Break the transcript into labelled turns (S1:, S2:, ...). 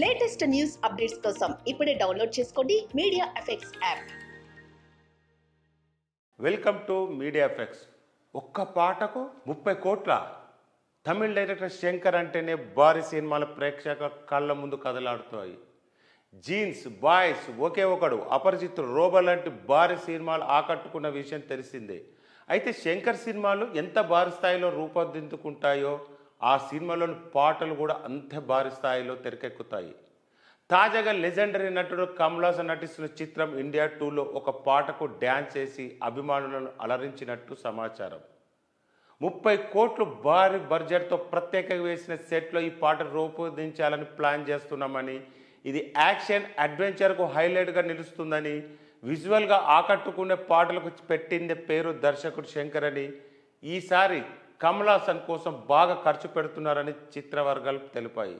S1: Latest news updates కోసం ఇప్పుడే download చేసుకోండి media effects app.
S2: Welcome to media effects. ఒక్క పాటకు 30 కోట్ల. తమిళ డైరెక్టర్ శంకర్ అంటేనే భారీ సినిమాల ప్రేక్షకుల కళ్ళ ముందు కదలాడుతాయి. జీన్స్, బాయ్స్, ఒకే ఒకడు, అపరిచితుడు, రోబో లాంటి భారీ సినిమాలు ఆకట్టుకున్న విషయం తెలిసిందే. అయితే శంకర్ సినిమాలు ఎంత భారీ స్థాయిలో రూపొందించుకుంటాయో ఆ సినిమాలోని పాటలు కూడా అంతే భారీ స్థాయిలో తెరకెక్కుతాయి. తాజాగా లెజెండరీ నటుడు కమల్ హాసన్ నటిస్తున్న చిత్రం ఇండియా 2లో ఒక పాటకు డ్యాన్స్ చేసి అభిమానులను అలరించినట్టు సమాచారం. 30 కోట్లు భారీ బడ్జెట్తో ప్రత్యేకంగా వేసిన సెట్లో ఈ పాట రూపొందించాలని ప్లాన్ చేస్తున్నామని, ఇది యాక్షన్ అడ్వెంచర్కు హైలైట్గా నిలుస్తుందని, విజువల్గా ఆకట్టుకునే పాటలకు పెట్టిందే పేరు దర్శకుడు శంకర్ అని, ఈసారి కమల్ హాసన్ కోసం బాగా ఖర్చు పెడుతున్నారని చిత్ర వర్గాలు తెలిపాయి.